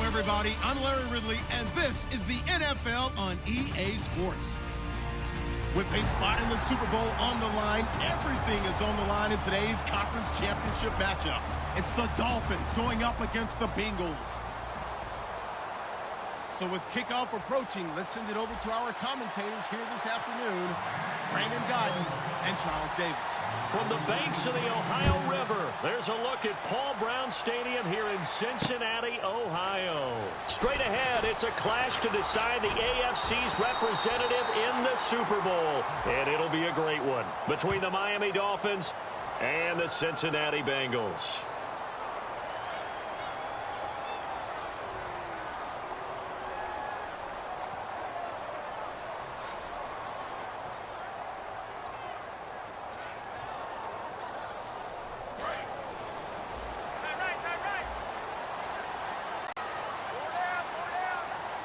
Everybody, I'm Larry Ridley, and this is the NFL on EA Sports. With a spot in the Super Bowl on the line, everything is on the line in today's conference championship matchup. It's the Dolphins going up against the Bengals. So with kickoff for Pro10, let's send it over to our commentators here this afternoon, Brandon Godden and Charles Davis. From the banks of the Ohio River, there's a look at Paul Brown Stadium here in Cincinnati, Ohio. Straight ahead, it's a clash to decide the AFC's representative in the Super Bowl. And it'll be a great one between the Miami Dolphins and the Cincinnati Bengals.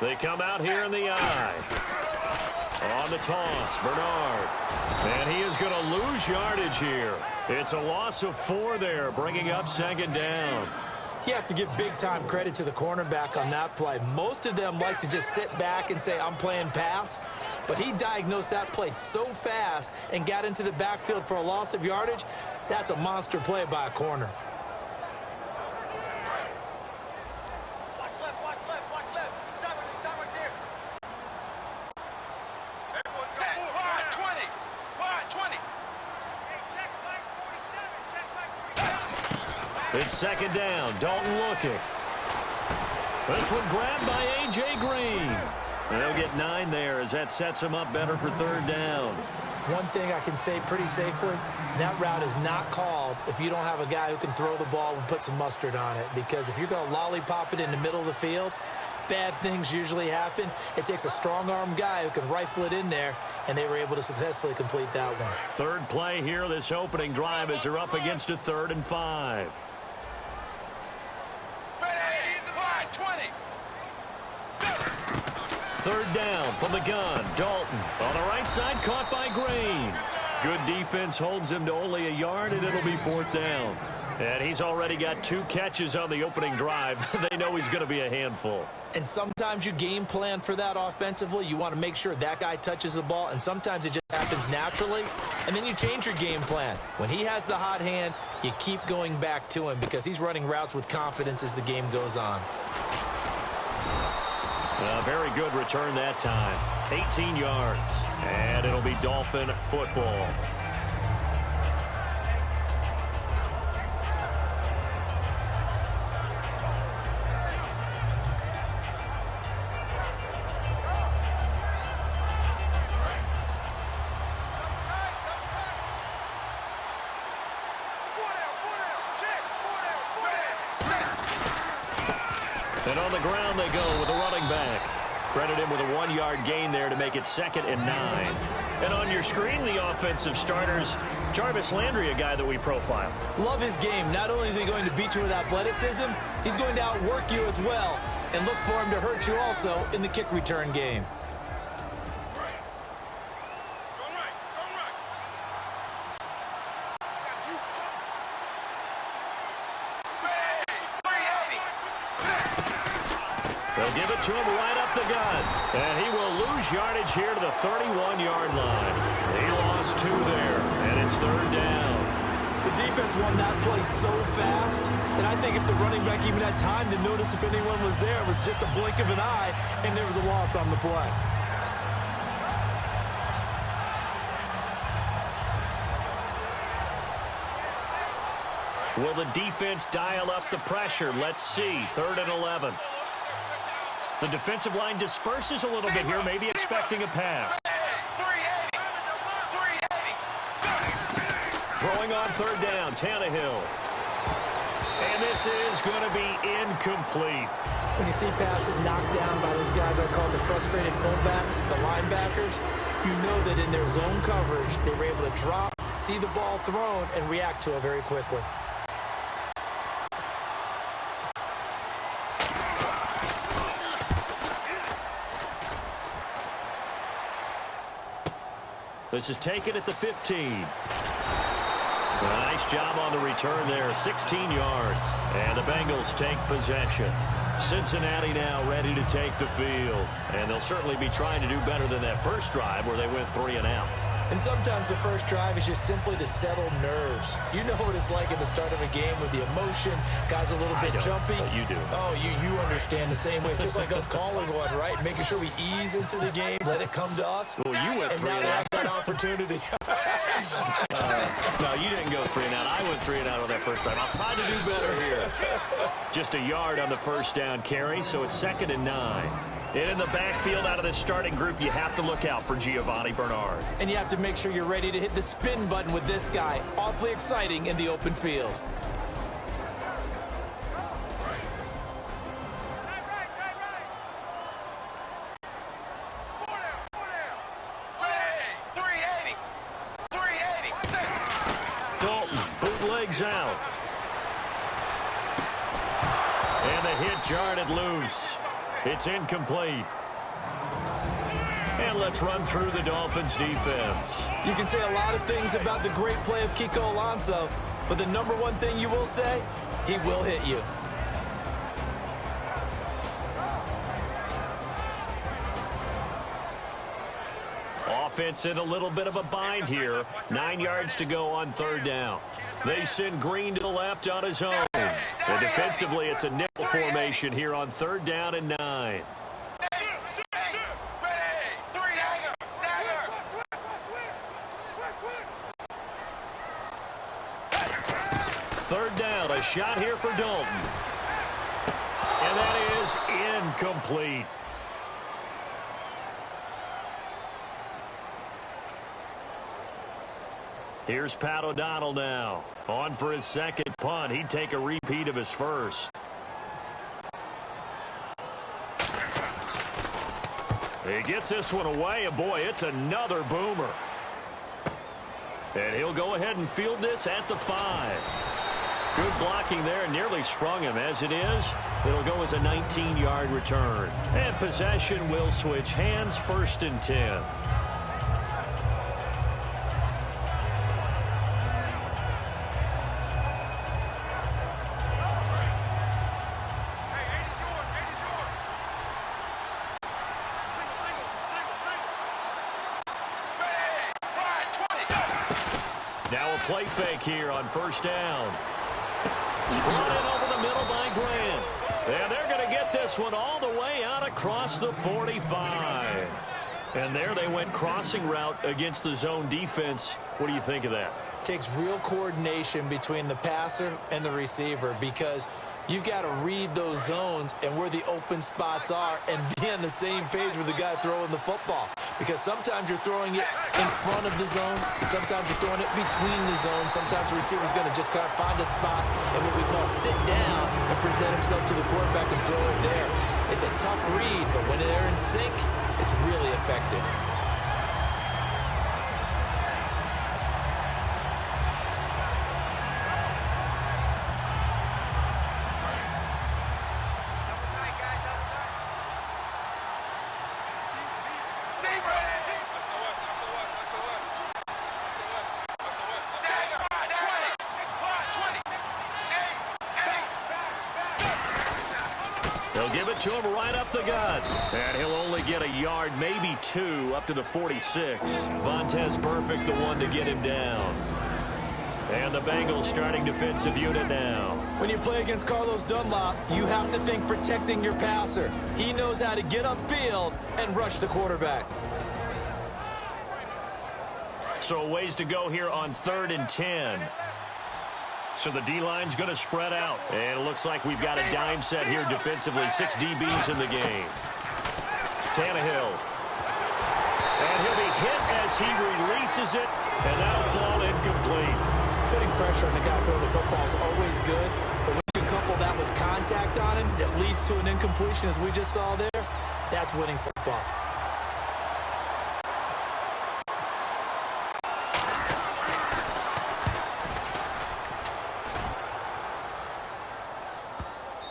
They come out here in the eye. On the toss, Bernard. And he is going to lose yardage here. It's a loss of 4 there, bringing up second down. You have to give big-time credit to the cornerback on that play. Most of them like to just sit back and say, I'm playing pass. But he diagnosed that play so fast and got into the backfield for a loss of yardage. That's a monster play by a corner. It's second down. Dalton looking. This one grabbed by A.J. Green. And they'll get 9 there as that sets him up better for third down. One thing I can say pretty safely, that route is not called if you don't have a guy who can throw the ball and put some mustard on it. Because if you're going to lollipop it in the middle of the field, bad things usually happen. It takes a strong-arm guy who can rifle it in there, and they were able to successfully complete that one. Third play here, this opening drive, as they're up against a 3rd and 5. Third down from the gun. Dalton on the right side, caught by Green. Good defense holds him to only a yard, and it'll be 4th down. And he's already got 2 catches on the opening drive. They know he's going to be a handful. And sometimes you game plan for that offensively. You want to make sure that guy touches the ball, and sometimes it just happens naturally, and then you change your game plan. When he has the hot hand, you keep going back to him because he's running routes with confidence as the game goes on. A very good return that time. 18 yards. And it'll be Dolphin football. And on the ground they go with the running back. Credit him with a 1-yard gain there to make it 2nd and 9. And on your screen, the offensive starters, Jarvis Landry, a guy that we profile. Love his game. Not only is he going to beat you with athleticism, he's going to outwork you as well. And look for him to hurt you also in the kick return game. They'll give it to him right up the gut. And he will lose yardage here to the 31-yard line. He lost 2 there, and it's 3rd down. The defense won that play so fast that I think if the running back even had time to notice if anyone was there, it was just a blink of an eye, and there was a loss on the play. Will the defense dial up the pressure? Let's see. 3rd and 11. The defensive line disperses a little bit here, maybe expecting a pass. Throwing on 3rd down, Tannehill. And this is going to be incomplete. When you see passes knocked down by those guys I call the frustrated fullbacks, the linebackers, you know that in their zone coverage, they were able to drop, see the ball thrown, and react to it very quickly. This is taken at the 15. Nice job on the return there, 16 yards. And the Bengals take possession. Cincinnati now ready to take the field. And they'll certainly be trying to do better than that first drive where they went 3 and out. And sometimes the first drive is just simply to settle nerves. You know what it's like at the start of a game with the emotion. Guys a little bit jumpy. But you do. Oh, you understand the same way. It's just like us calling one, right? Making sure we ease into the game, let it come to us. Well, you went 3 and out. And now they have that opportunity. No, you didn't go 3 and out. I went 3 and out on that first drive. I'll try to do better here. Just a yard on the first down carry, so it's 2nd and 9. And in the backfield out of the starting group, you have to look out for Giovanni Bernard. And you have to make sure you're ready to hit the spin button with this guy. Awfully exciting in the open field. Dalton bootlegs out. And the hit jarred loose. It's incomplete. And let's run through the Dolphins defense. You can say a lot of things about the great play of Kiko Alonso, but the number one thing you will say, he will hit you. Offense in a little bit of a bind here. 9 yards to go on 3rd down. They send Green to the left on his own. And defensively, it's a nickel formation here on 3rd down and 9. Third down, a shot here for Dalton. And that is incomplete. Here's Pat O'Donnell now. On for his second punt. He'd take a repeat of his first. He gets this one away, and boy, it's another boomer. And he'll go ahead and field this at the 5. Good blocking there, nearly sprung him. As it is, it'll go as a 19-yard return. And possession will switch hands, 1st and 10. Now a play fake here on 1st down. Run it over the middle by Grant. And they're going to get this one all the way out across the 45. And there they went crossing route against the zone defense. What do you think of that? Takes real coordination between the passer and the receiver because you've got to read those zones and where the open spots are and be on the same page with the guy throwing the football. Because sometimes you're throwing it in front of the zone. Sometimes you're throwing it between the zones. Sometimes the receiver's going to just kind of find a spot and what we call sit down and present himself to the quarterback and throw it there. It's a tough read, but when they're in sync, it's really effective. They'll give it to him right up the gut. And he'll only get a yard, maybe two, up to the 46. Vontaze Burfict, the one to get him down. And the Bengals starting defensive unit now. When you play against Carlos Dunlop, you have to think protecting your passer. He knows how to get upfield and rush the quarterback. So a ways to go here on 3rd and 10. So the D-line's going to spread out. And it looks like we've got a dime set here defensively. 6 DBs in the game. Tannehill. And he'll be hit as he releases it. And that'll fall incomplete. Putting pressure on the guy throwing the football is always good. But when you couple that with contact on him that leads to an incompletion, as we just saw there, that's winning football.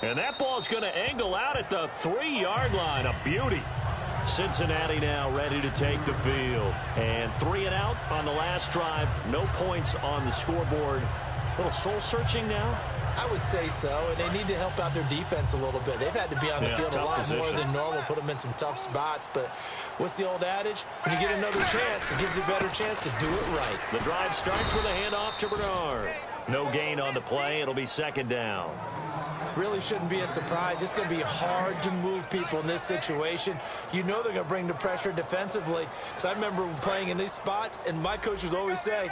And that ball's going to angle out at the 3-yard line. A beauty. Cincinnati now ready to take the field. And 3 and out on the last drive. No points on the scoreboard. A little soul-searching now? I would say so, and they need to help out their defense a little bit. They've had to be on the field a lot more than normal, put them in some tough spots. But what's the old adage? When you get another chance, it gives you a better chance to do it right. The drive starts with a handoff to Bernard. No gain on the play. It'll be 2nd down. Really shouldn't be a surprise. It's going to be hard to move people in this situation. You know they're going to bring the pressure defensively. Because I remember playing in these spots, and my coaches always say,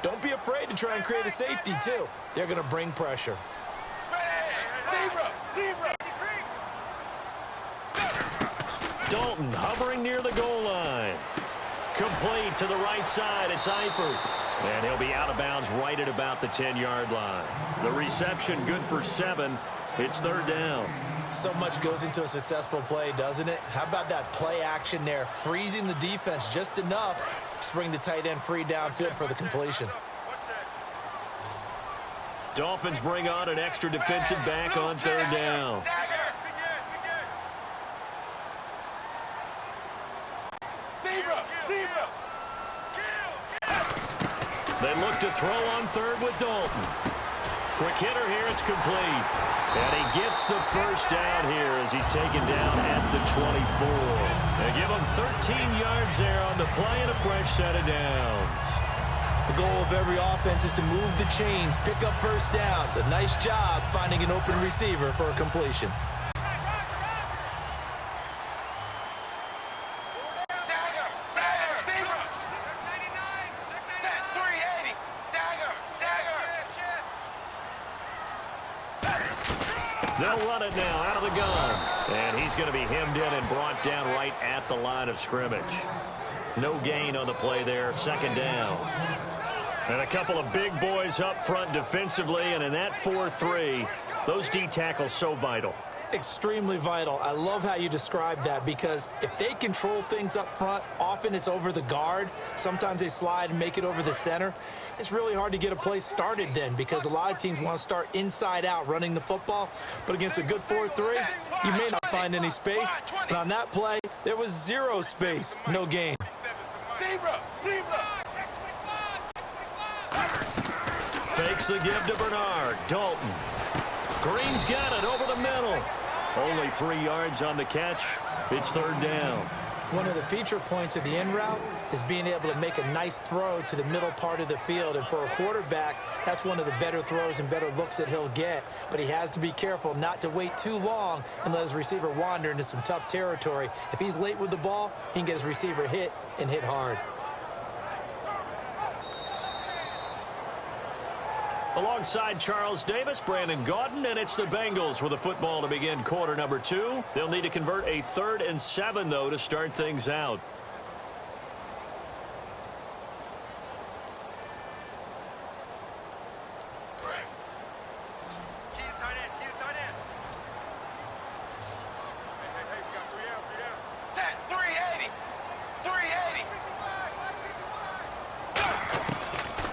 don't be afraid to try and create a safety, too. They're going to bring pressure. Dalton hovering near the goal line. Complete to the right side. It's Eifert. And he'll be out of bounds right at about the 10-yard line. The reception good for 7. It's 3rd down. So much goes into a successful play, doesn't it? How about that play action there? Freezing the defense just enough to bring the tight end free downfield for the completion. Dolphins bring on an extra defensive back on 3rd down. They look to throw on 3rd with Dalton. Quick hitter here, it's complete. And he gets the first down here as he's taken down at the 24. They give him 13 yards there on the play and a fresh set of downs. The goal of every offense is to move the chains, pick up first downs. A nice job finding an open receiver for a completion. They'll run it now out of the gun. And he's going to be hemmed in and brought down right at the line of scrimmage. No gain on the play there. 2nd down. And a couple of big boys up front defensively. And in that 4-3, those D tackles so vital. Extremely vital. I love how you describe that because if they control things up front, often it's over the guard. Sometimes they slide and make it over the center. It's really hard to get a play started then because a lot of teams want to start inside out running the football. But against a good 4-3, you may not find any space. And on that play, there was 0 space. No gain. Fakes the give to Bernard. Dalton. Green's got it over the middle. Only 3 yards on the catch. It's 3rd down. One of the feature points of the in route is being able to make a nice throw to the middle part of the field. And for a quarterback, that's one of the better throws and better looks that he'll get. But he has to be careful not to wait too long and let his receiver wander into some tough territory. If he's late with the ball, he can get his receiver hit and hit hard. Alongside Charles Davis, Brandon Gaudin, and it's the Bengals with the football to begin quarter number 2. They'll need to convert a 3rd and 7, though, to start things out.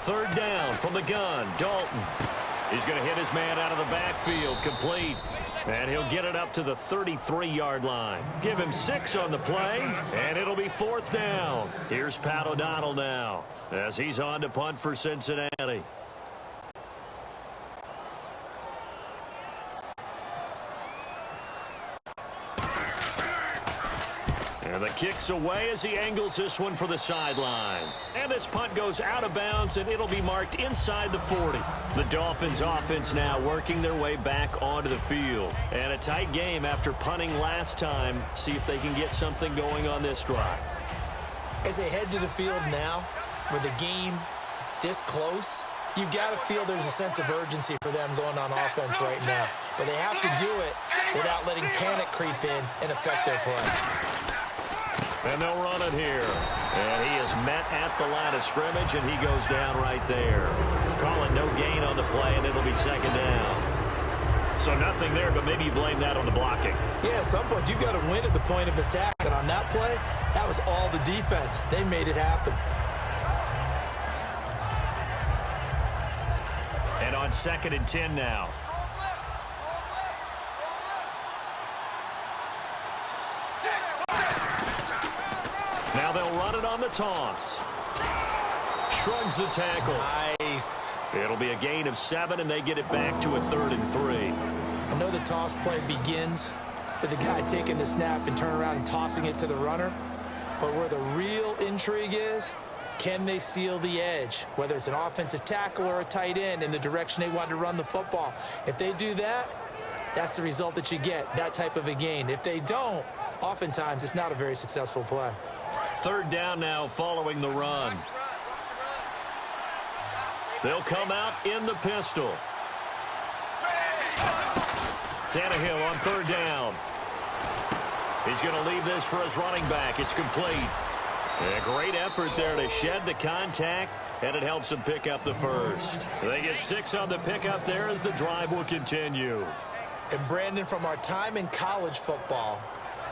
Third down from the gun. Dalton. He's going to hit his man out of the backfield. Complete. And he'll get it up to the 33-yard line. Give him 6 on the play, and it'll be 4th down. Here's Pat O'Donnell now as he's on to punt for Cincinnati. And the kick's away as he angles this one for the sideline. And this punt goes out of bounds, and it'll be marked inside the 40. The Dolphins offense now working their way back onto the field. And a tight game after punting last time. See if they can get something going on this drive. As they head to the field now, with the game this close, you've got to feel there's a sense of urgency for them going on offense right now. But they have to do it without letting panic creep in and affect their play. And they'll run it here. And he is met at the line of scrimmage, and he goes down right there. Call it no gain on the play, and it'll be 2nd down. So nothing there, but maybe you blame that on the blocking. Yeah, at some point, you've got to win at the point of attack. And on that play, that was all the defense. They made it happen. And on 2nd and 10 now. Now they'll run it on the toss. Shrugs the tackle. Nice. It'll be a gain of 7, and they get it back to a 3rd and 3. I know the toss play begins with the guy taking the snap and turning around and tossing it to the runner. But where the real intrigue is, can they seal the edge? Whether it's an offensive tackle or a tight end in the direction they want to run the football. If they do that, that's the result that you get, that type of a gain. If they don't, oftentimes it's not a very successful play. 3rd down now following the run. They'll come out in the pistol. Tannehill on 3rd down. He's going to leave this for his running back. It's complete. A great effort there to shed the contact, and it helps him pick up the 1st. They get 6 on the pickup there as the drive will continue. And Brandon, from our time in college football,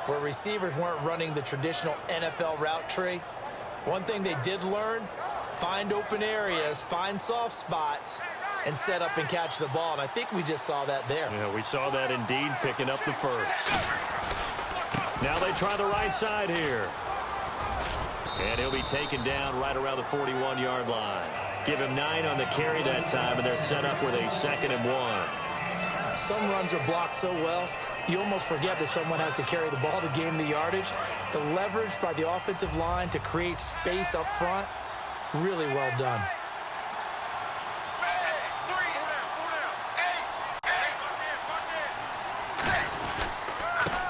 where receivers weren't running the traditional NFL route tree, one thing they did learn, find open areas, find soft spots, and set up and catch the ball. And I think we just saw that there. Yeah, we saw that indeed, picking up the 1st. Now they try the right side here. And he'll be taken down right around the 41-yard line. Give him 9 on the carry that time, and they're set up with a 2nd and 1. Some runs are blocked so well, you almost forget that someone has to carry the ball to gain the yardage. The leverage by the offensive line to create space up front, really well done.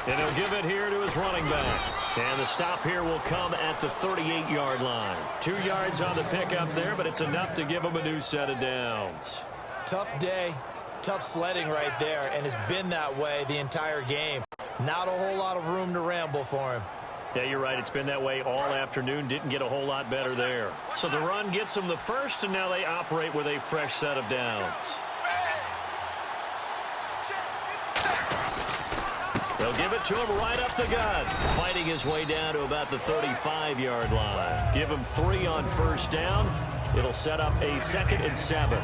And he'll give it here to his running back. And the stop here will come at the 38-yard line. 2 yards on the pickup there, but it's enough to give him a new set of downs. Tough day. Tough sledding right there, and it's been that way the entire game. Not a whole lot of room to ramble for him. Yeah, you're right. It's been that way all afternoon. Didn't get a whole lot better there. So the run gets them the 1st, and now they operate with a fresh set of downs. They'll give it to him right up the gut. Fighting his way down to about the 35-yard line. Give him 3 on 1st down. It'll set up a 2nd and 7.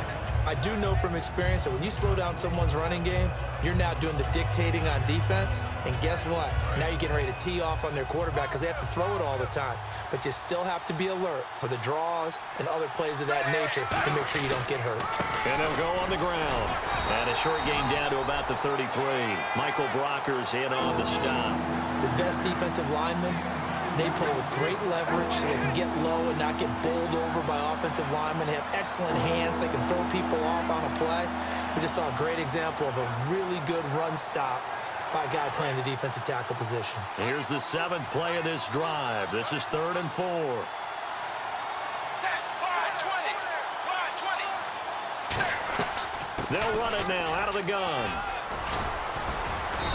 I do know from experience that when you slow down someone's running game, you're now doing the dictating on defense. And guess what? Now you're getting ready to tee off on their quarterback because they have to throw it all the time. But you still have to be alert for the draws and other plays of that nature to make sure you don't get hurt. And they'll go on the ground. And a short gain down to about the 33. Michael Brocker's in on the stop. The best defensive linemen, they play with great leverage so they can get low and not get bowled over by offensive linemen. They have excellent hands. They can throw people off on a play. We just saw a great example of a really good run stop by a guy playing the defensive tackle position. Here's the 7th play of this drive. This is 3rd and 4. They'll run it now out of the gun.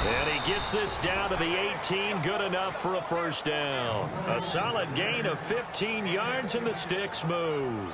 And he gets this down to the 18, good enough for a 1st down. A solid gain of 15 yards, and the sticks move.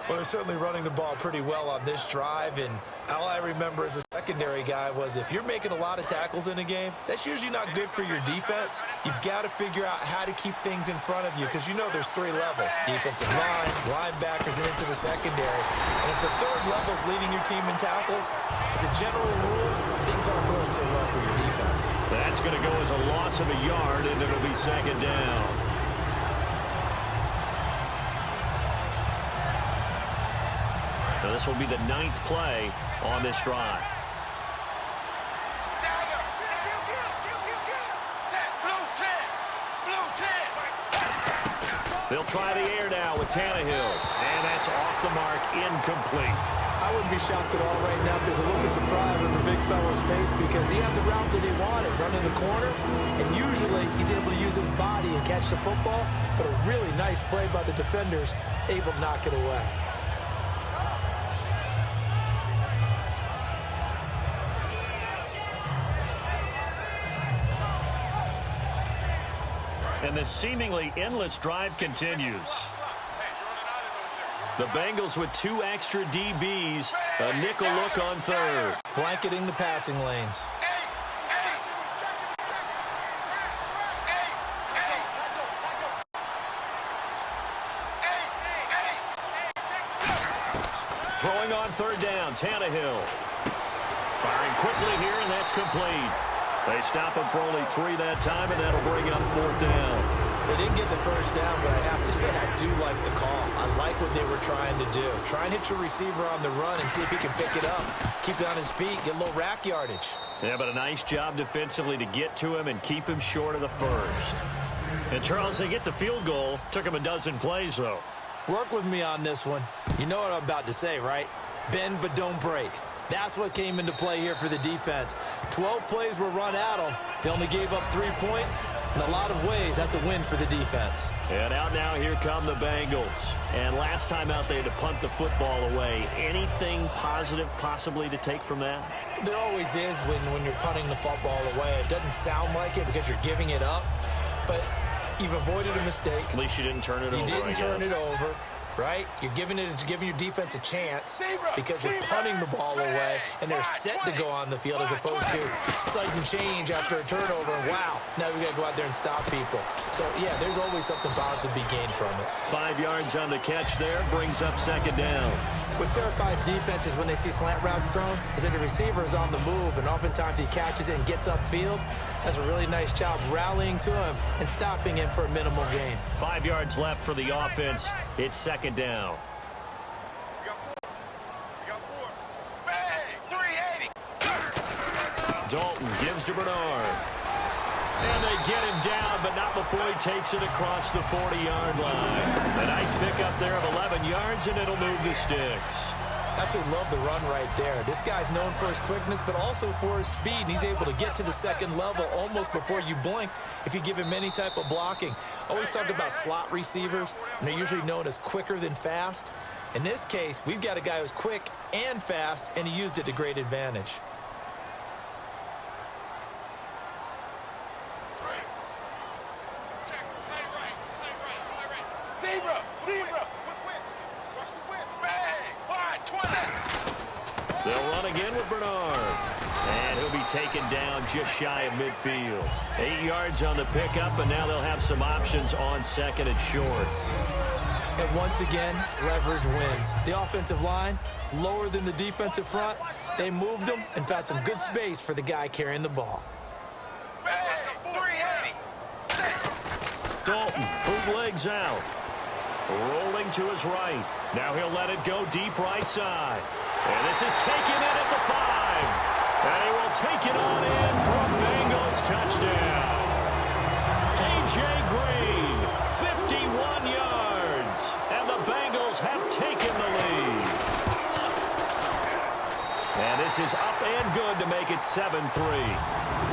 Well, they're certainly running the ball pretty well on this drive, and all I remember as a secondary guy was if you're making a lot of tackles in a game, that's usually not good for your defense. You've got to figure out how to keep things in front of you because you know there's three levels: defensive line, linebackers, and into the secondary. And if the third level is leading your team in tackles, as a general rule, things aren't going so well for your defense. That's going to go as a loss of a yard, and it'll be second down. So this will be the 9th play on this drive. They'll try the air now with Tannehill. And that's off the mark, incomplete. I wouldn't be shocked at all right now if there's a look of surprise on the big fella's face because he had the route that he wanted, running the corner, and usually he's able to use his body and catch the football, but a really nice play by the defenders, able to knock it away. And the seemingly endless drive continues. The Bengals with 2 extra DBs, a nickel look on third. Blanketing the passing lanes. Throwing on third down, Tannehill. Firing quickly here, and that's complete. They stop him for only 3 that time, and that'll bring up 4th down. They didn't get the first down, but I have to say I do like the call. I like what they were trying to do. Try and hit your receiver on the run and see if he can pick it up. Keep it on his feet, get a little rack yardage. Yeah, but a nice job defensively to get to him and keep him short of the first. And, Charles, they get the field goal. Took him a dozen plays, though. Work with me on this one. You know what I'm about to say, right? Bend but don't break. That's what came into play here for the defense. 12 plays were run at them. They only gave up 3 points. In a lot of ways, that's a win for the defense. And out now, here come the Bengals. And last time out, they had to punt the football away. Anything positive possibly to take from that? There always is when you're punting the football away. It doesn't sound like it because you're giving it up, but you've avoided a mistake. At least you didn't turn it over, You didn't turn it over. Right? You're giving your defense a chance because you're punting the ball away and they're set to go on the field as opposed to sudden change after a turnover. Wow, now we got to go out there and stop people. So, yeah, there's always something positive to be gained from it. 5 yards on the catch there, brings up second down. What terrifies defenses when they see slant routes thrown is that the receiver is on the move, and oftentimes he catches it and gets upfield. Does a really nice job rallying to him and stopping him for a minimal gain. 5 yards left for the offense. It's second down. Dalton gives to Bernard. And they get him down, but not before he takes it across the 40-yard line. A nice pickup there of 11 yards, and it'll move the sticks. Absolutely love the run right there. This guy's known for his quickness, but also for his speed. And he's able to get to the second level almost before you blink if you give him any type of blocking. Always talk about slot receivers, and they're usually known as quicker than fast. In this case, we've got a guy who's quick and fast, and he used it to great advantage. They'll run again with Bernard. And he'll be taken down just shy of midfield. 8 yards on the pickup, and now they'll have some options on second and short. And once again, leverage wins. The offensive line, lower than the defensive front. They moved them and found some good space for the guy carrying the ball. Dalton, bootlegs out. Rolling to his right. Now he'll let it go deep right side. And this is taken in at the 5. And he will take it on in for a Bengals touchdown. A.J. Green, 51 yards. And the Bengals have taken the lead. And this is up and good to make it 7-3.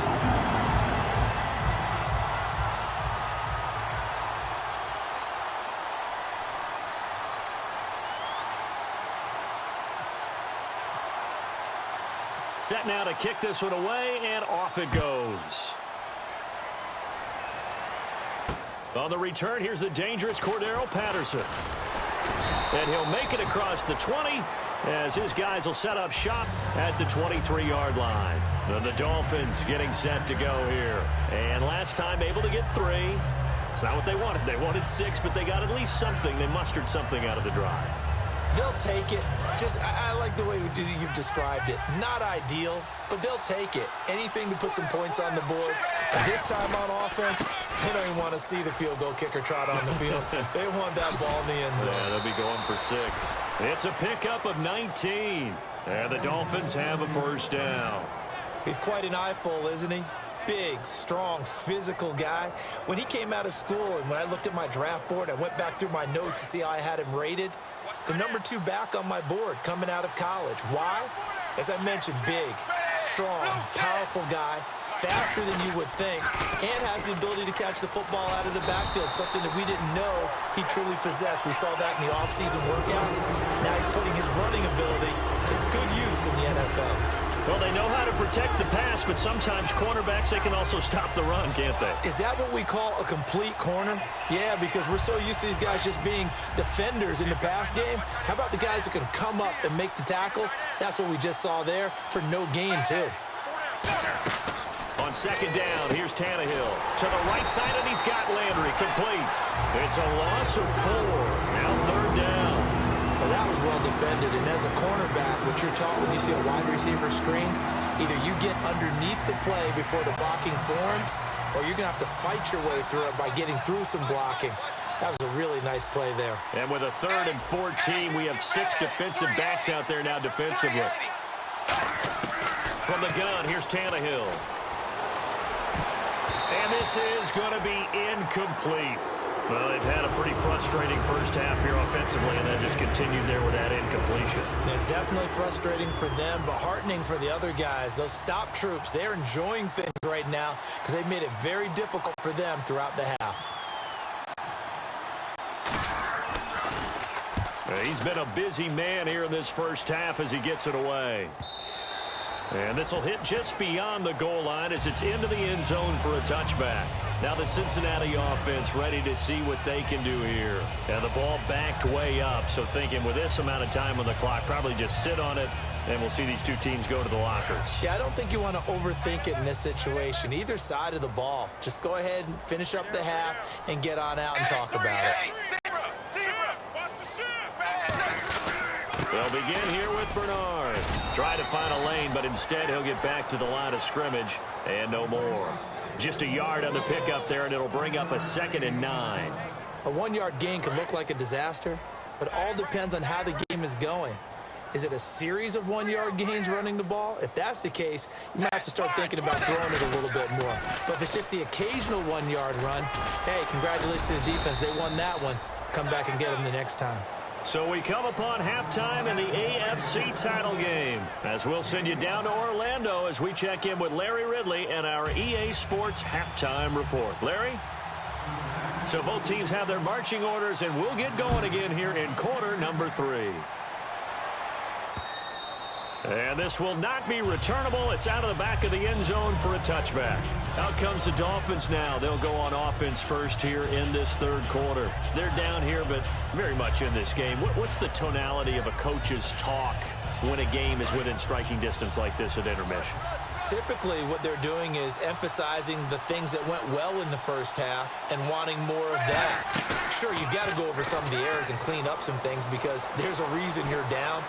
Set now to kick this one away, and off it goes. On the return, here's the dangerous Cordero Patterson. And he'll make it across the 20 as his guys will set up shop at the 23-yard line. The Dolphins getting set to go here. And last time able to get 3. It's not what they wanted. They wanted 6, but they got at least something. They mustered something out of the drive. They'll take it. I like the way you've described it. Not ideal, but they'll take it. Anything to put some points on the board. But this time on offense, they don't even want to see the field goal kicker trot on the field. They want that ball in the end zone. Yeah, they'll be going for 6. It's a pickup of 19. And the Dolphins have a first down. He's quite an eyeful, isn't he? Big, strong, physical guy. When he came out of school and when I looked at my draft board, I went back through my notes to see how I had him rated. The number 2 back on my board coming out of college. Why? As I mentioned, big, strong, powerful guy, faster than you would think, and has the ability to catch the football out of the backfield, something that we didn't know he truly possessed. We saw that in the offseason workouts. Now he's putting his running ability to good use in the NFL. Well, they know how to protect the pass, but sometimes cornerbacks, they can also stop the run, can't they? Is that what we call a complete corner? Yeah, because we're so used to these guys just being defenders in the pass game. How about the guys who can come up and make the tackles? That's what we just saw there for no gain, too. On second down, here's Tannehill. To the right side, and he's got Landry complete. It's a loss of 4. Now third down. Well, that was well defended, and as a cornerback, what you're taught when you see a wide receiver screen, either you get underneath the play before the blocking forms, or you're going to have to fight your way through it by getting through some blocking. That was a really nice play there. And with a 3rd and 14, we have 6 defensive backs out there now defensively. From the gun, here's Tannehill. And this is going to be incomplete. Well, they've had a pretty frustrating first half here offensively, and then just continued there with that incompletion. They're definitely frustrating for them, but heartening for the other guys. Those stop troops, they're enjoying things right now because they've made it very difficult for them throughout the half. He's been a busy man here in this first half as he gets it away. And this will hit just beyond the goal line as it's into the end zone for a touchback. Now the Cincinnati offense ready to see what they can do here. And the ball backed way up, so thinking with this amount of time on the clock, probably just sit on it, and we'll see these two teams go to the lockers. Yeah, I don't think you want to overthink it in this situation. Either side of the ball. Just go ahead and finish up the half and get on out and talk about it. They'll begin here with Bernard. Try to find a lane, but instead he'll get back to the line of scrimmage and no more. Just a yard on the pickup there, and it'll bring up a 2nd and 9. A 1-yard gain can look like a disaster, but it all depends on how the game is going. Is it a series of 1-yard gains running the ball? If that's the case, you might have to start thinking about throwing it a little bit more. But if it's just the occasional 1-yard run, hey, congratulations to the defense. They won that one. Come back and get them the next time. So we come upon halftime in the AFC title game, as we'll send you down to Orlando as we check in with Larry Ridley and our EA Sports halftime report. Larry? So both teams have their marching orders, and we'll get going again here in quarter number 3. And this will not be returnable. It's out of the back of the end zone for a touchback. Out comes the Dolphins now. They'll go on offense first here in this third quarter. They're down here, but very much in this game. What's the tonality of a coach's talk when a game is within striking distance like this at intermission? Typically, what they're doing is emphasizing the things that went well in the first half and wanting more of that. Sure, you've got to go over some of the errors and clean up some things because there's a reason you're down.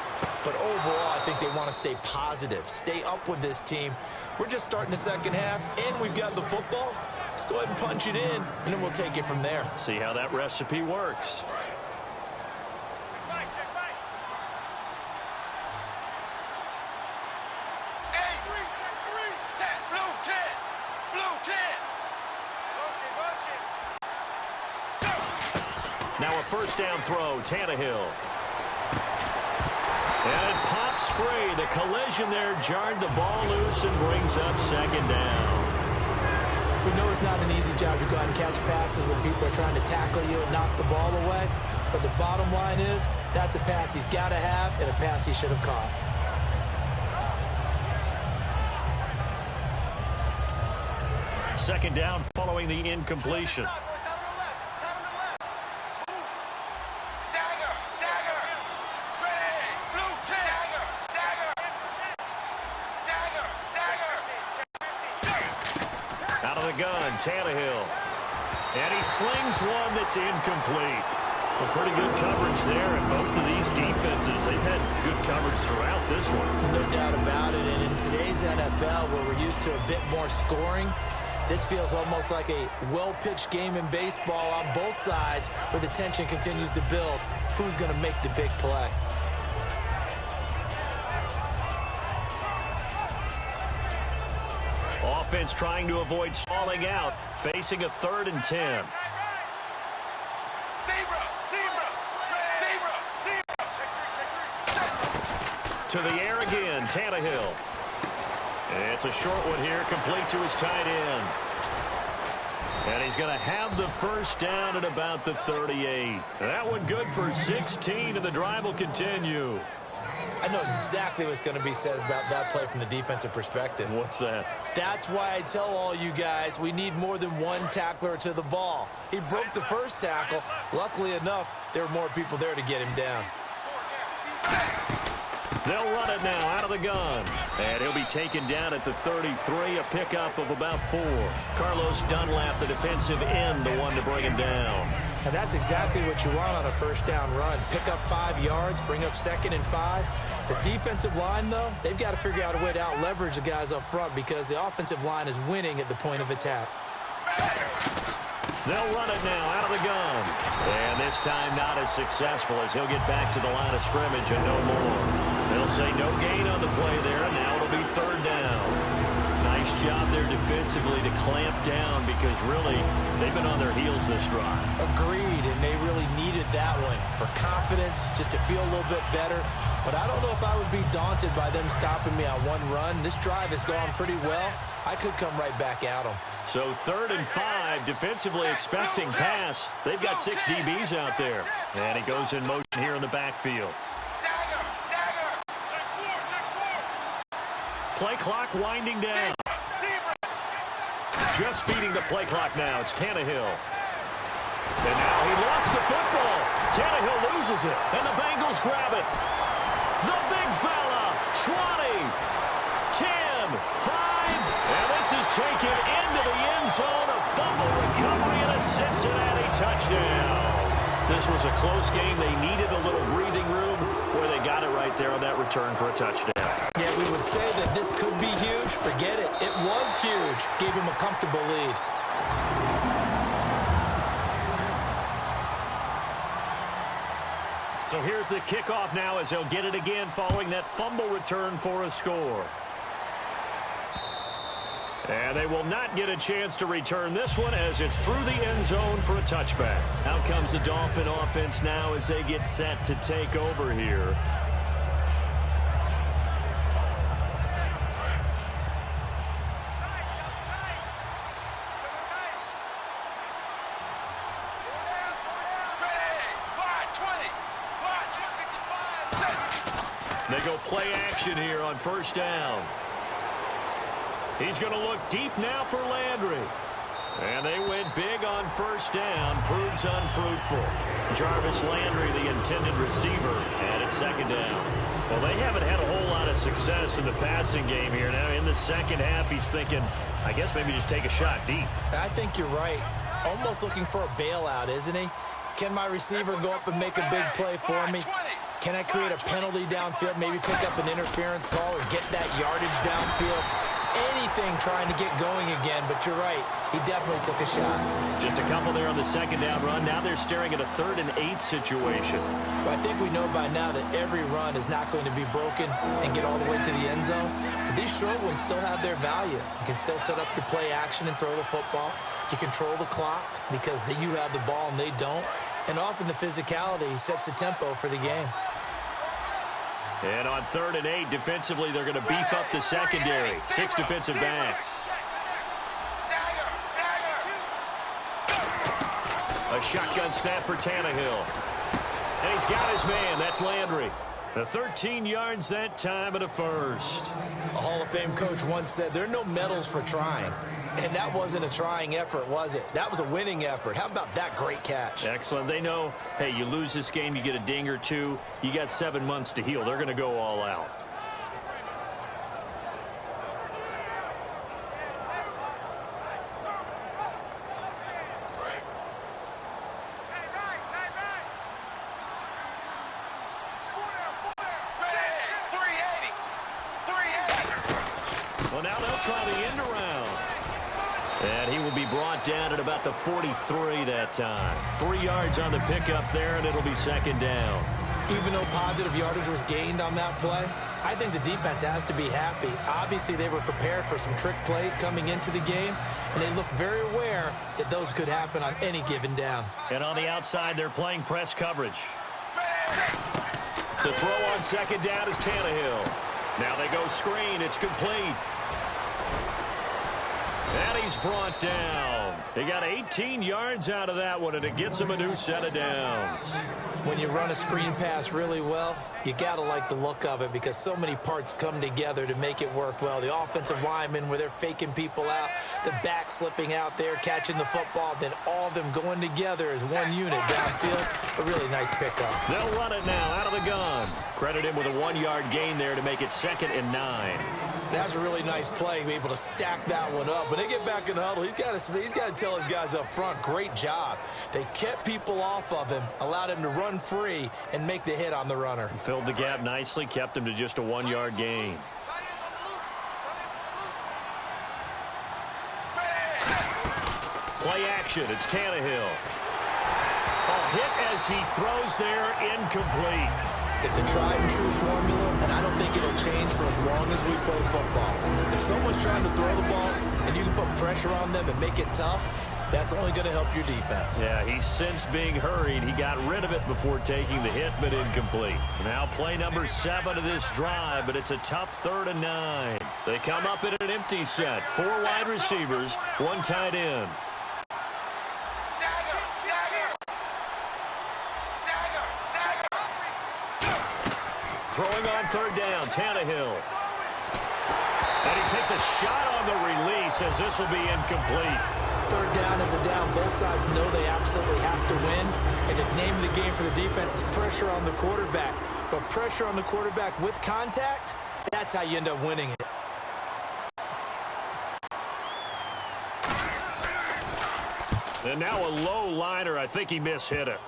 But overall, I think they want to stay positive, stay up with this team. We're just starting the second half, and we've got the football. Let's go ahead and punch it in, and then we'll take it from there. See how that recipe works. Now a first down throw, Tannehill. And it pops free. The collision there jarred the ball loose and brings up 2nd down. We know it's not an easy job to go out and catch passes when people are trying to tackle you and knock the ball away. But the bottom line is that's a pass he's got to have and a pass he should have caught. Second down following the incompletion. gun, Tannehill. And he slings one that's incomplete. Well, pretty good coverage there, and both of these defenses, they've had good coverage throughout this one. No doubt about it, and in today's NFL, where we're used to a bit more scoring, this feels almost like a well-pitched game in baseball on both sides where the tension continues to build. Who's going to make the big play? Offense trying to avoid stalling out, facing a 3rd and 10. To the air again, Tannehill. It's a short one here, complete to his tight end. And he's going to have the first down at about the 38. That one good for 16, and the drive will continue. I know exactly what's going to be said about that play from the defensive perspective. What's that? That's why I tell all you guys we need more than one tackler to the ball. He broke the first tackle. Luckily enough, there were more people there to get him down. They'll run it now out of the gun. And he'll be taken down at the 33, a pickup of about 4. Carlos Dunlap, the defensive end, the one to bring him down. And that's exactly what you want on a first down run. Pick up 5 yards, bring up 2nd and 5. The defensive line, though, they've got to figure out a way to out-leverage the guys up front because the offensive line is winning at the point of attack. They'll run it now out of the gun. And this time not as successful as he'll get back to the line of scrimmage and no more. They'll say no gain on the play there, and now it'll be 3rd down. Nice job there defensively to clamp down because really they've been on their heels this drive. Agreed, and they really needed that one for confidence, just to feel a little bit better. But I don't know if I would be daunted by them stopping me on one run. This drive has gone pretty well. I could come right back at them. So 3rd and 5, defensively expecting pass. They've got 6 DBs out there. And he goes in motion here in the backfield. Play clock winding down. Just beating the play clock now. It's Tannehill. And now he lost the football. Tannehill loses it. And the Bengals grab it. The big fella. 20, 10, 5. And this is taken into the end zone. A fumble recovery and a Cincinnati touchdown. This was a close game. They needed a little breathing room where they got it right there on that return for a touchdown. Yeah, we would say that this could be huge. Forget it. It was huge. Gave him a comfortable lead. So here's the kickoff now as they'll get it again following that fumble return for a score. And they will not get a chance to return this one as it's through the end zone for a touchback. Out comes the Dolphin offense now as they get set to take over here. They go play action here on first down. He's going to look deep now for Landry. And they went big on first down. Proves unfruitful. Jarvis Landry, the intended receiver, and it's 2nd down. Well, they haven't had a whole lot of success in the passing game here. Now, in the second half, he's thinking, I guess maybe just take a shot deep. I think you're right. Almost looking for a bailout, isn't he? Can my receiver go up and make a big play for me? Can I create a penalty downfield, maybe pick up an interference call or get that yardage downfield? Anything trying to get going again, but you're right. He definitely took a shot. Just a couple there on the 2nd down run. Now they're staring at a 3rd and 8 situation. But I think we know by now that every run is not going to be broken and get all the way to the end zone. But these short ones still have their value. You can still set up your play action and throw the football. You control the clock because you have the ball and they don't. And often the physicality sets the tempo for the game. And on 3rd and 8, defensively, they're going to beef up the secondary. 6 defensive backs. A shotgun snap for Tannehill. And he's got his man. That's Landry. 13 yards that time and a first. A Hall of Fame coach once said, there are no medals for trying. And that wasn't a trying effort, was it? That was a winning effort. How about that great catch? Excellent. They know, hey, you lose this game, you get a ding or two. You got 7 months to heal. They're going to go all out. they'll try the end around. And he will be brought down at about the 43 that time. 3 yards on the pickup there, and it'll be second down. Even though positive yardage was gained on that play, I think the defense has to be happy. Obviously, they were prepared for some trick plays coming into the game, and they looked very aware that those could happen on any given down. And on the outside, they're playing press coverage. To throw on second down is Tannehill. Now they go screen. It's complete. And he's brought down. He got 18 yards out of that one, and it gets him a new set of downs. When you run a screen pass really well, you got to like the look of it because so many parts come together to make it work well. The offensive linemen where they're faking people out, the back slipping out there, catching the football, then all of them going together as one unit downfield. A really nice pickup. They'll run it now out of the gun. Credit him with a 1-yard gain there to make it 2nd and 9. That's a really nice play, be able to stack that one up. When they get back in the huddle, he's got to tell his guys up front, great job. They kept people off of him, allowed him to run free and make the hit on the runner. Filled the gap nicely, kept him to just a 1-yard gain. Play action, it's Tannehill. A hit as he throws there, incomplete. It's a tried-and-true formula, and I don't think it'll change for as long as we play football. If someone's trying to throw the ball and you can put pressure on them and make it tough, that's only going to help your defense. Yeah, he's since being hurried. He got rid of it before taking the hit, but incomplete. Now play number 7 of this drive, but it's a tough 3rd and 9. They come up in an empty set. 4 wide receivers, 1 tight end. Throwing on 3rd down, Tannehill. And he takes a shot on the release as this will be incomplete. 3rd down is a down. Both sides know they absolutely have to win. And the name of the game for the defense is pressure on the quarterback. But pressure on the quarterback with contact, that's how you end up winning it. And now a low liner. I think he mishit it.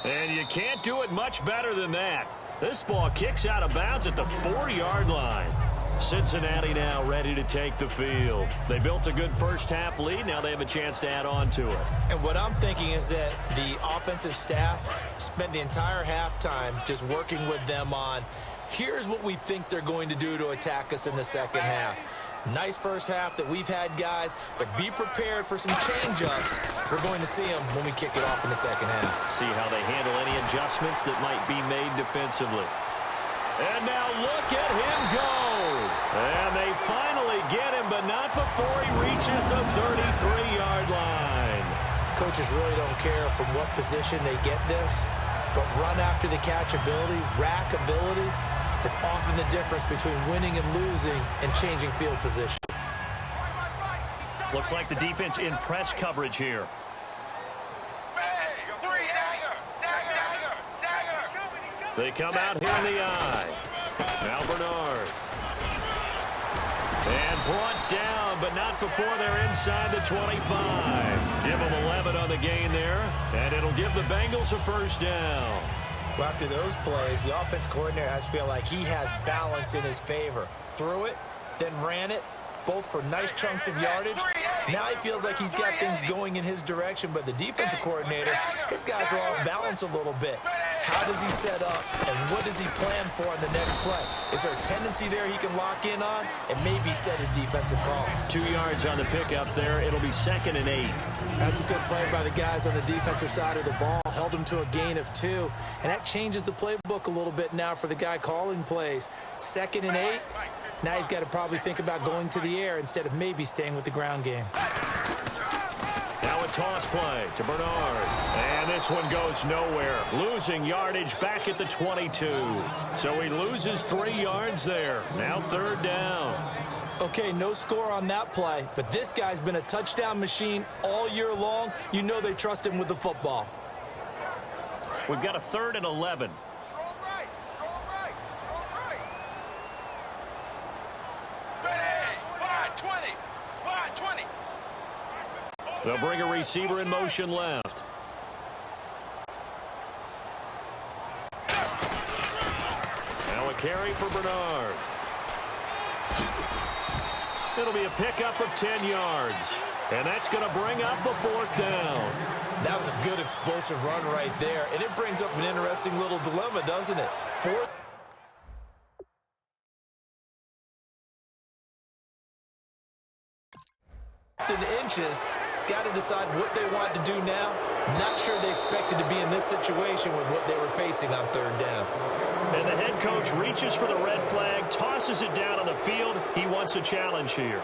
And you can't do it much better than that. This ball kicks out of bounds at the 4-yard line. Cincinnati now ready to take the field. They built a good first-half lead. Now they have a chance to add on to it. And what I'm thinking is that the offensive staff spent the entire halftime just working with them on, here's what we think they're going to do to attack us in the second half. Nice first half that we've had, guys, but be prepared for some change-ups. We're going to see them when we kick it off in the second half. See how they handle any adjustments that might be made defensively. And now look at him go. And they finally get him, but not before he reaches the 33-yard line. Coaches really don't care from what position they get this, but run after the catch ability, rack ability, is often the difference between winning and losing and changing field position. Looks like the defense in press coverage here. They come out here in the eye. Now Bernard. And brought down, but not before they're inside the 25. Give them 11 on the gain there, and it'll give the Bengals a first down. Well, after those plays, the offense coordinator has to feel like he has balance in his favor. Threw it, then ran it, both for nice chunks of yardage. Now he feels like he's got things going in his direction, but the defensive coordinator, his guys are off balance a little bit. How does he set up, and what does he plan for on the next play? Is there a tendency there he can lock in on and maybe set his defensive call? 2 yards on the pickup there. It'll be 2nd and 8. That's a good play by the guys on the defensive side of the ball. Held him to a gain of 2, and that changes the playbook a little bit now for the guy calling plays. 2nd and 8. Now he's got to probably think about going to the air instead of maybe staying with the ground game. Now a toss play to Bernard. And this one goes nowhere. Losing yardage back at the 22. So he loses 3 yards there. Now 3rd down. Okay, no score on that play, but this guy's been a touchdown machine all year long. You know they trust him with the football. We've got a 3rd and 11. They'll bring a receiver in motion left. Now a carry for Bernard. It'll be a pickup of 10 yards. And that's going to bring up a fourth down. That was a good explosive run right there. And it brings up an interesting little dilemma, doesn't it? Fourth and inches. Got to decide what they want to do now. Not sure they expected to be in this situation with what they were facing on third down. And the head coach reaches for the red flag, tosses it down on the field. He wants a challenge here.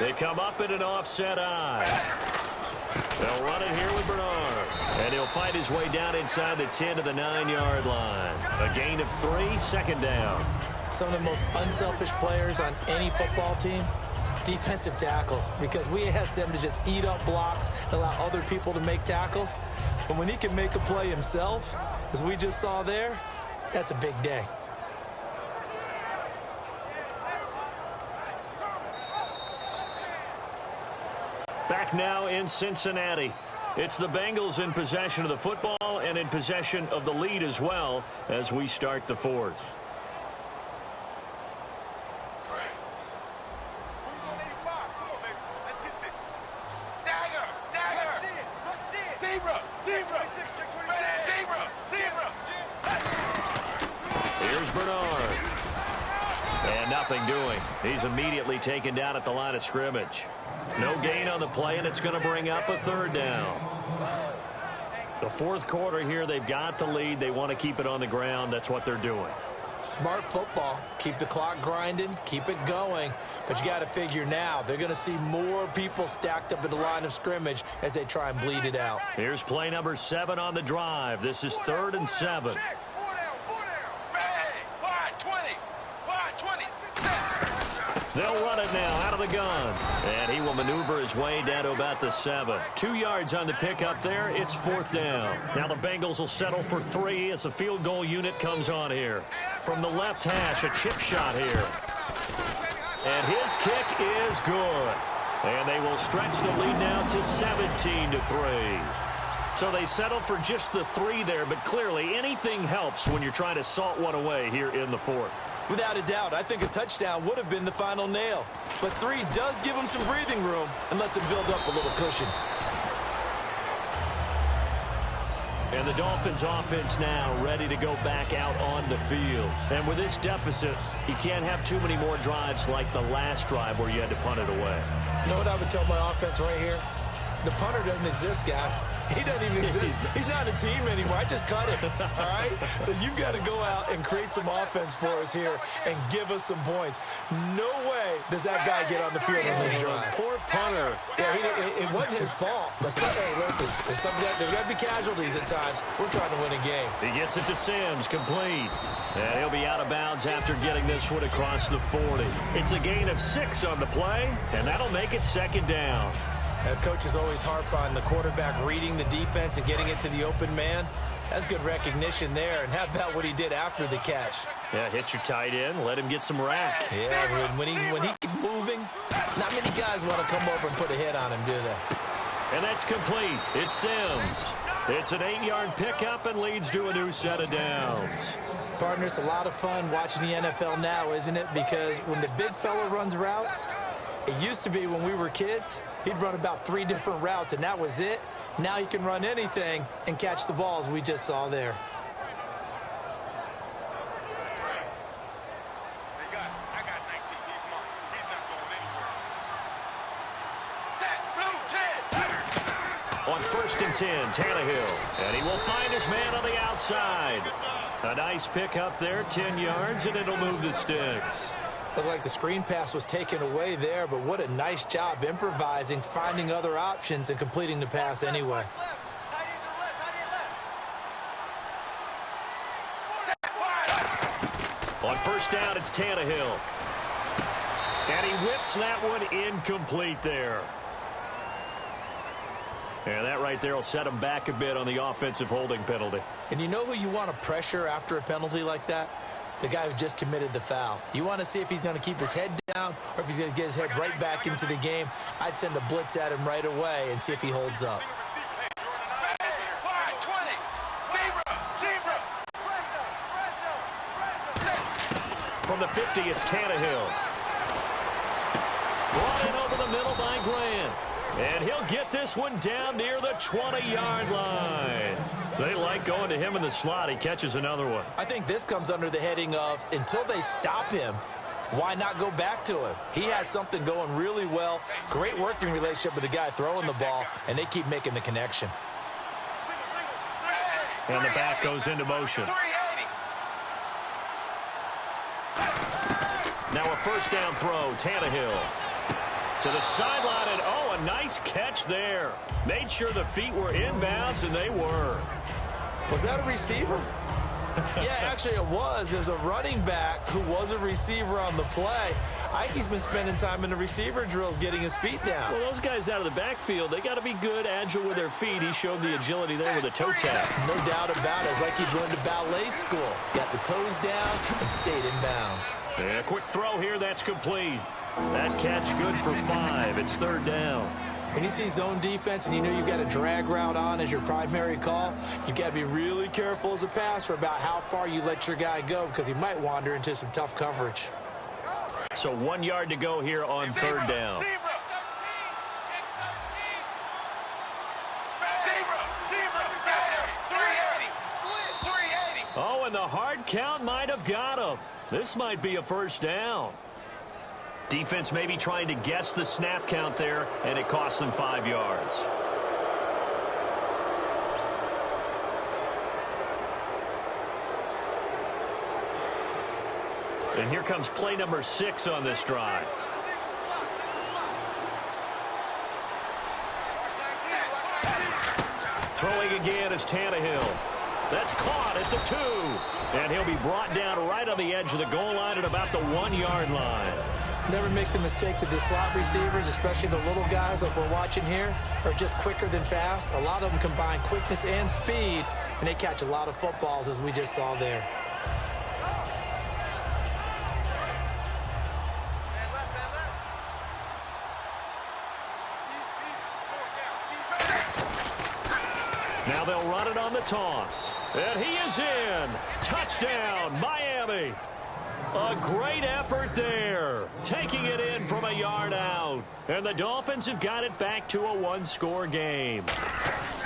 They come up in an offset eye. They'll run it here with Bernard. And he'll fight his way down inside the 10 to the 9-yard line. A gain of 3, second down. Some of the most unselfish players on any football team, defensive tackles, because we ask them to just eat up blocks and allow other people to make tackles. But when he can make a play himself, as we just saw there, that's a big day. Back now in Cincinnati. It's the Bengals in possession of the football and in possession of the lead as well as we start the fourth. Here's Bernard. And nothing doing. He's immediately taken down at the line of scrimmage. No gain on the play, and it's going to bring up a third down. The fourth quarter here, they've got the lead. They want to keep it on the ground. That's what they're doing. Smart football. Keep the clock grinding. Keep it going. But you got to figure now, they're going to see more people stacked up at the line of scrimmage as they try and bleed it out. Here's play number 7 on the drive. This is 3rd and 7. They'll run it now out of the gun. And he will maneuver his way down to about the 7. 2 yards on the pickup there. It's 4th down. Now the Bengals will settle for 3 as the field goal unit comes on here. From the left hash, a chip shot here. And his kick is good. And they will stretch the lead now to 17-3. So they settle for just the 3 there, but clearly anything helps when you're trying to salt one away here in the 4th. Without a doubt, I think a touchdown would have been the final nail. But 3 does give them some breathing room and lets them build up a little cushion. And the Dolphins offense now ready to go back out on the field. And with this deficit, you can't have too many more drives like the last drive where you had to punt it away. You know what I would tell my offense right here? The punter doesn't exist, guys. He doesn't even exist. He's not a team anymore. I just cut him, all right? So you've got to go out and create some offense for us here and give us some points. No way does that guy get on the field on this drive. Poor punter. Yeah, it wasn't his fault. But, hey, listen, there's got to be casualties at times. We're trying to win a game. He gets it to Sims, complete. And he'll be out of bounds after getting this one across the 40. It's a gain of 6 on the play, and that'll make it 2nd down. Coaches always harp on the quarterback reading the defense and getting it to the open man. That's good recognition there. And how about what he did after the catch? Yeah, hit your tight end, let him get some rack. Yeah, when he's moving, not many guys want to come over and put a hit on him, do they? And that's complete. It's Sims. It's an 8-yard pickup and leads to a new set of downs. Partner, it's a lot of fun watching the NFL now, isn't it? Because when the big fella runs routes, it used to be when we were kids, he'd run about 3 different routes, and that was it. Now he can run anything and catch the ball, as we just saw there. I got 19. He's mine. He's not going anywhere. On 1st and 10, Tannehill. And he will find his man on the outside. A nice pick up there, 10 yards, and it'll move the sticks. Looked like the screen pass was taken away there, but what a nice job improvising, finding other options, and completing the pass anyway. On 1st down, it's Tannehill. And he whips that one incomplete there. And that right there will set him back a bit on the offensive holding penalty. And you know who you want to pressure after a penalty like that? The guy who just committed the foul. You want to see if he's going to keep his head down or if he's going to get his head right back into the game. I'd send a blitz at him right away and see if he holds up. From the 50, it's Tannehill. Brought in over the middle by Grant. And he'll get this one down near the 20-yard line. They like going to him in the slot. He catches another one. I think this comes under the heading of until they stop him, why not go back to him? He has something going really well. Great working relationship with the guy throwing the ball, and they keep making the connection. And the back goes into motion. Now a first down throw, Tannehill. To the sideline, and oh, a nice catch there. Made sure the feet were inbounds, and they were. Was that a receiver? Yeah, actually it was. It was a running back who was a receiver on the play. Ike's been spending time in the receiver drills getting his feet down. Well, those guys out of the backfield, they got to be good, agile with their feet. He showed the agility there with a toe tap. No doubt about it. It's like he went to ballet school. Got the toes down and stayed in bounds. And a quick throw here, that's complete. That catch good for 5. It's third down. When you see zone defense and you know you've got a drag route on as your primary call, you've got to be really careful as a passer about how far you let your guy go because he might wander into some tough coverage. So 1 yard to go here on third down. Oh, and the hard count might have got him. This might be a first down. Defense maybe trying to guess the snap count there, and it costs them 5 yards. And here comes play number 6 on this drive. Throwing again is Tannehill. That's caught at the 2. And he'll be brought down right on the edge of the goal line at about the 1 yard line. Never make the mistake that the slot receivers, especially the little guys like we're watching here, are just quicker than fast. A lot of them combine quickness and speed, and they catch a lot of footballs, as we just saw there. Now they'll run it on the toss. And he is in. Touchdown, Miami. A great effort there, taking it in from a yard out. And the Dolphins have got it back to a one-score game.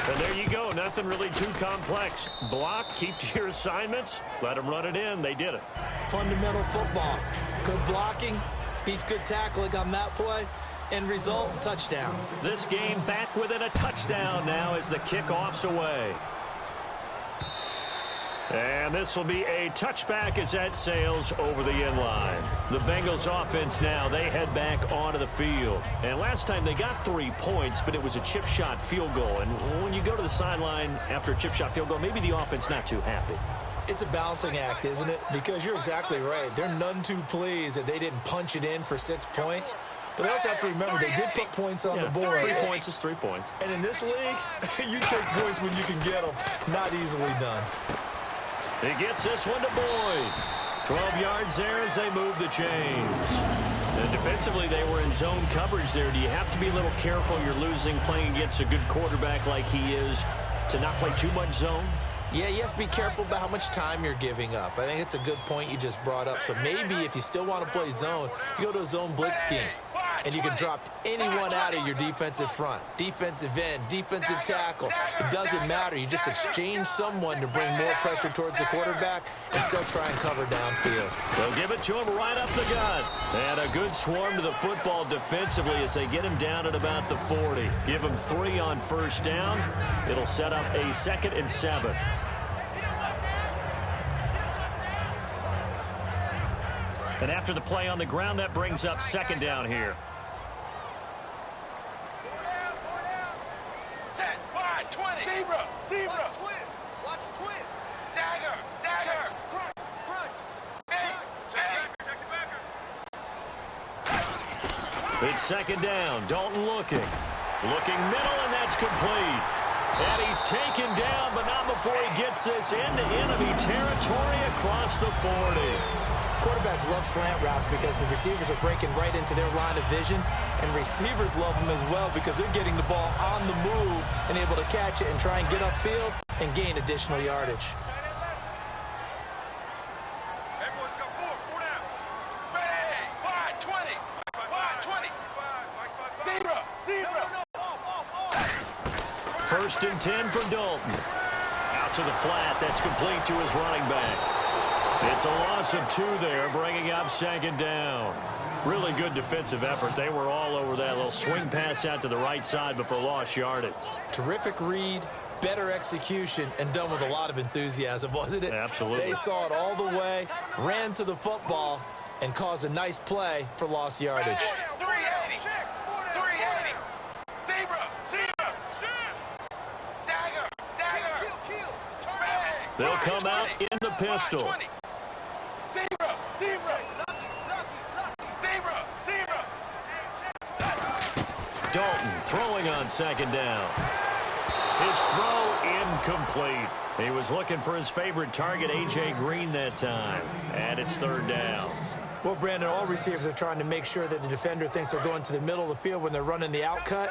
And there you go, nothing really too complex. Block, keep to your assignments, let them run it in. They did it. Fundamental football. Good blocking, beats good tackling on that play. End result, touchdown. This game back within a touchdown now as the kickoff's away. And this will be a touchback as that sails over the inline. The Bengals offense now, they head back onto the field. And last time they got 3 points, but it was a chip shot field goal. And when you go to the sideline after a chip shot field goal, maybe the offense not too happy. It's a balancing act, isn't it? Because you're exactly right. They're none too pleased that they didn't punch it in for 6 points. But they also have to remember they did put points on the board. 3 points is 3 points. And in this league, you take points when you can get them. Not easily done. He gets this one to Boyd. 12 yards there as they move the chains. And defensively, they were in zone coverage there. Do you have to be a little careful? You're losing playing against a good quarterback like he is to not play too much zone? Yeah, you have to be careful about how much time you're giving up. I think it's a good point you just brought up. So maybe if you still want to play zone, you go to a zone blitz scheme. And you can drop anyone out of your defensive front. Defensive end, defensive tackle. It doesn't matter. You just exchange someone to bring more pressure towards the quarterback and still try and cover downfield. They'll give it to him right up the gut. And a good swarm to the football defensively as they get him down at about the 40. Give him 3 on first down. It'll set up a 2nd and 7. And after the play on the ground, that brings up 2nd down here. Set, wide, 20. Zebra, zebra. Watch twins. Watch twins. Dagger, dagger. Crunch. Check the backer. It's 2nd down. Dalton looking. Looking middle, and that's complete. And he's taken down, but not before he gets this into enemy territory across the 40. Quarterbacks love slant routes because the receivers are breaking right into their line of vision, and receivers love them as well because they're getting the ball on the move and able to catch it and try and get upfield and gain additional yardage. Everyone's got 4 down. First and 10 for Dalton. Out to the flat. That's complete to his running back. It's a loss of 2 there, bringing up second down. Really good defensive effort. They were all over that little swing pass out to the right side before lost yardage. Terrific read, better execution, and done with a lot of enthusiasm, wasn't it? Absolutely. They saw it all the way, ran to the football, and caused a nice play for lost yardage. 380. 380. Zebra. Dagger. They'll come out in the pistol. Zebra. Dalton throwing on second down. His throw incomplete. He was looking for his favorite target, A.J. Green, that time. And it's third down. Well, Brandon, all receivers are trying to make sure that the defender thinks they're going to the middle of the field when they're running the out cut.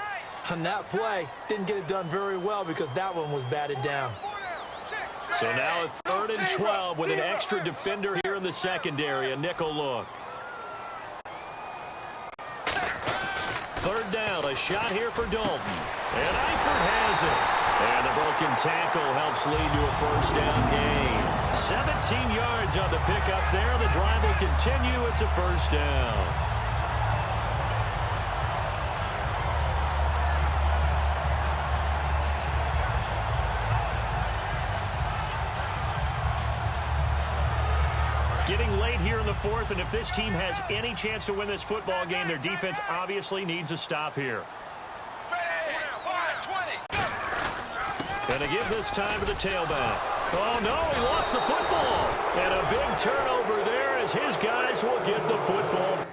On that play, didn't get it done very well because that one was batted down. So now it's 3rd and 12 with an extra defender here in the secondary, a nickel look. 3rd down, a shot here for Dalton. And Eifert has it. And the broken tackle helps lead to a first down gain. 17 yards on the pickup there. The drive will continue. It's a first down. Getting late here in the 4th, and if this team has any chance to win this football game, their defense obviously needs a stop here. And to give this time to the tailback. Oh, no, he lost the football. And a big turnover there as his guys will get the football.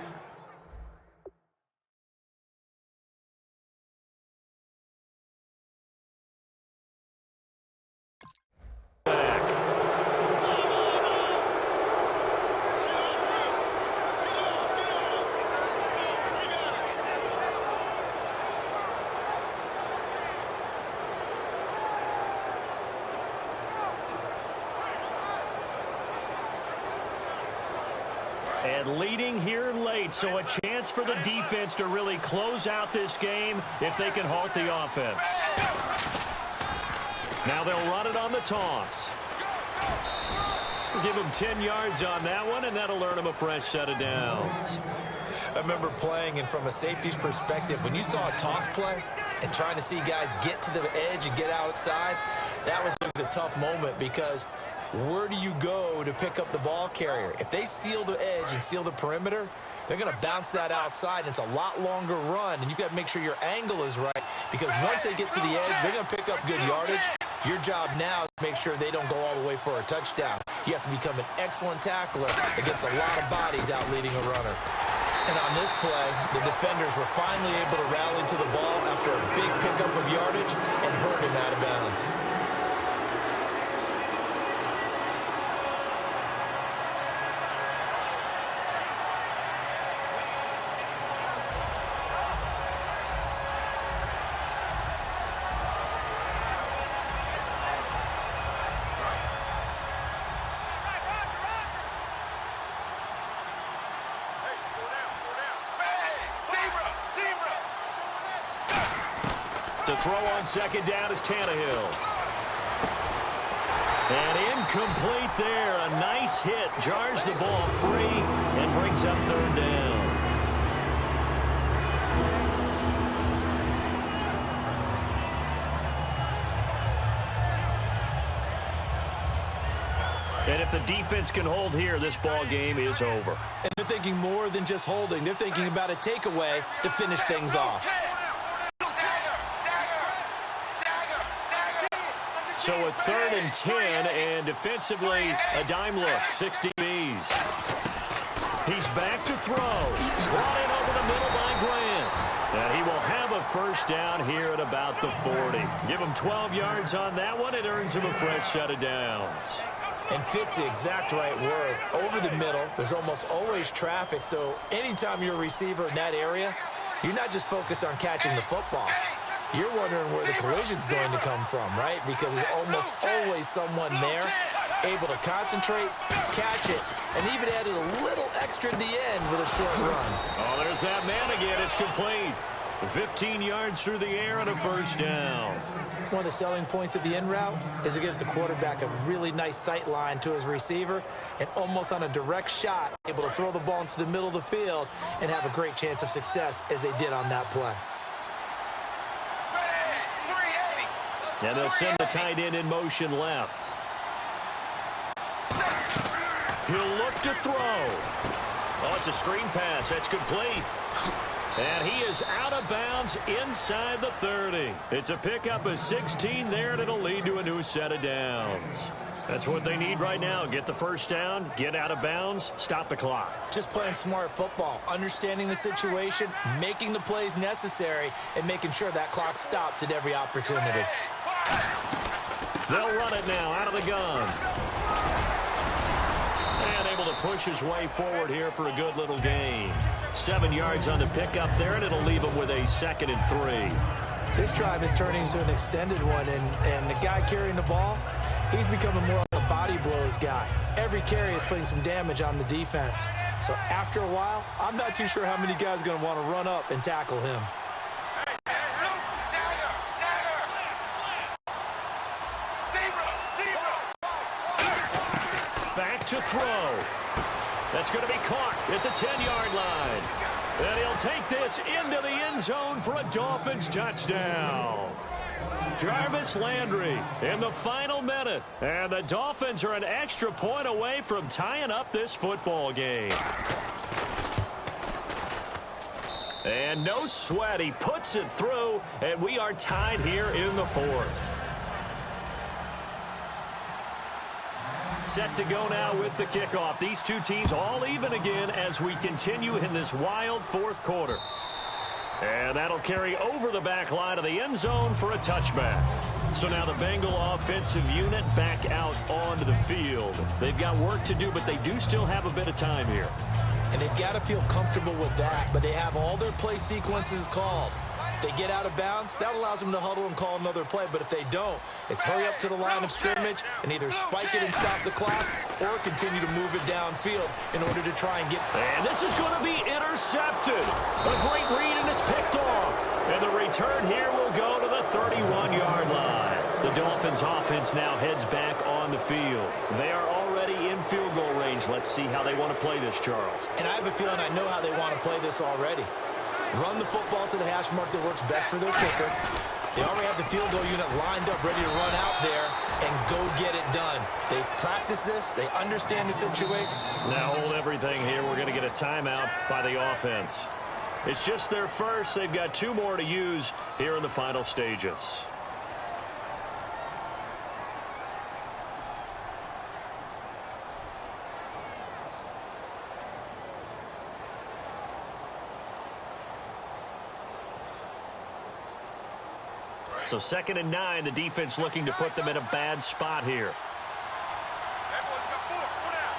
And leading here late, so a chance for the defense to really close out this game if they can halt the offense. Now they'll run it on the toss. Give them 10 yards on that one, and that'll earn them a fresh set of downs. I remember playing, and from a safety's perspective, when you saw a toss play and trying to see guys get to the edge and get outside, that was a tough moment because where do you go to pick up the ball carrier? If they seal the edge and seal the perimeter, they're going to bounce that outside, and it's a lot longer run, and you've got to make sure your angle is right because once they get to the edge, they're going to pick up good yardage. Your job now is to make sure they don't go all the way for a touchdown. You have to become an excellent tackler against a lot of bodies out leading a runner. And on this play, the defenders were finally able to rally to the ball after a big pickup of yardage and hurt him out of bounds. To throw on second down is Tannehill. And incomplete there. A nice hit. Jars the ball free and brings up third down. And if the defense can hold here, this ball game is over. And they're thinking more than just holding. They're thinking about a takeaway to finish things off. So a 3rd and 10, and defensively, a dime look, 60 Bs. He's back to throw. Brought in over the middle by Grant. And he will have a first down here at about the 40. Give him 12 yards on that one. It earns him a fresh set of downs. And fit's the exact right word. Over the middle, there's almost always traffic, so anytime you're a receiver in that area, you're not just focused on catching the football. You're wondering where the collision's going to come from, right? Because there's almost always someone there able to concentrate, catch it, and even added a little extra at the end with a short run. Oh, there's that man again. It's complete. 15 yards through the air and a first down. One of the selling points of the in route is it gives the quarterback a really nice sight line to his receiver and almost on a direct shot, able to throw the ball into the middle of the field and have a great chance of success as they did on that play. And they'll send the tight end in motion left. He'll look to throw. Oh, it's a screen pass. That's complete. And he is out of bounds inside the 30. It's a pickup of 16 there, and it'll lead to a new set of downs. That's what they need right now. Get the first down, get out of bounds, stop the clock. Just playing smart football, understanding the situation, making the plays necessary, and making sure that clock stops at every opportunity. They'll run it now out of the gun. And able to push his way forward here for a good little gain. 7 yards on the pickup there, and it'll leave him with a 2nd and 3. This drive is turning into an extended one, and the guy carrying the ball, he's becoming more of a body blows guy. Every carry is putting some damage on the defense. So after a while, I'm not too sure how many guys are going to want to run up and tackle him. Back to throw. That's going to be caught at the 10-yard line. And he'll take this into the end zone for a Dolphins touchdown. Jarvis Landry in the final minute. And the Dolphins are an extra point away from tying up this football game. And no sweat. He puts it through, and we are tied here in the 4th. Set to go now with the kickoff. These two teams all even again as we continue in this wild 4th quarter. And that'll carry over the back line of the end zone for a touchback. So now the Bengal offensive unit back out onto the field. They've got work to do, but they do still have a bit of time here. And they've got to feel comfortable with that, but they have all their play sequences called. If they get out of bounds, that allows them to huddle and call another play. But if they don't, it's hurry up to the line of scrimmage and either spike it and stop the clock or continue to move it downfield in order to try and get... And this is going to be intercepted. A great read, and it's picked off. And the return here will go to the 31-yard line. The Dolphins offense now heads back on the field. They are already in field goal range. Let's see how they want to play this, Charles. And I have a feeling I know how they want to play this already. Run the football to the hash mark that works best for their kicker. They already have the field goal unit lined up, ready to run out there and go get it done. They practice this. They understand the situation. Now hold everything here. We're going to get a timeout by the offense. It's just their first. They've got 2 more to use here in the final stages. So 2nd and 9, the defense looking to put them in a bad spot here. Everyone's got 4. One out.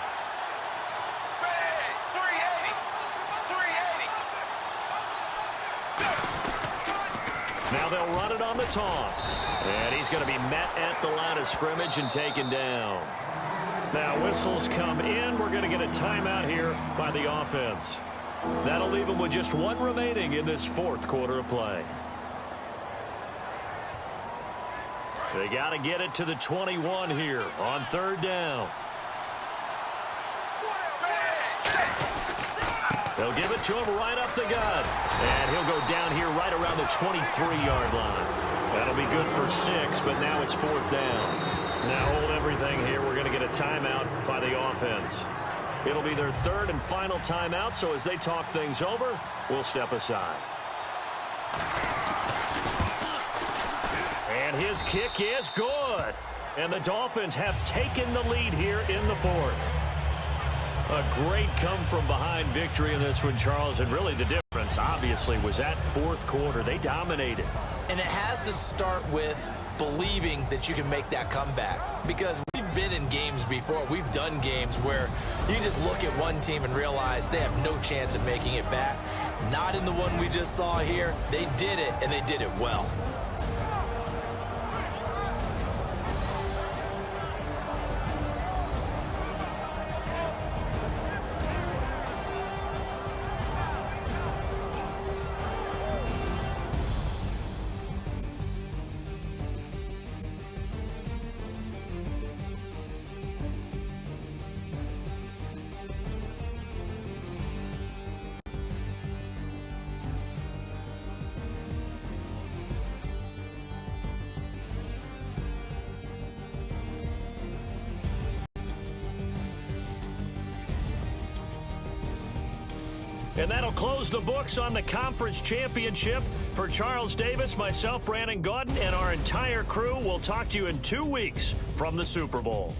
Ready. 380. Now they'll run it on the toss. And he's going to be met at the line of scrimmage and taken down. Now whistles come in. We're going to get a timeout here by the offense. That'll leave them with just 1 remaining in this 4th quarter of play. They got to get it to the 21 here on 3rd down. They'll give it to him right up the gut. And he'll go down here right around the 23-yard line. That'll be good for 6, but now it's 4th down. Now hold everything here. We're going to get a timeout by the offense. It'll be their 3rd and final timeout, so as they talk things over, we'll step aside. And his kick is good. And the Dolphins have taken the lead here in the 4th. A great come-from-behind victory in this one, Charles. And really the difference, obviously, was that 4th quarter. They dominated. And it has to start with believing that you can make that comeback. Because we've been in games before. We've done games where you just look at one team and realize they have no chance of making it back. Not in the one we just saw here. They did it, and they did it well. And that'll close the books on the conference championship. For Charles Davis, myself, Brandon Gaudin, and our entire crew, we'll talk to you in 2 weeks from the Super Bowl.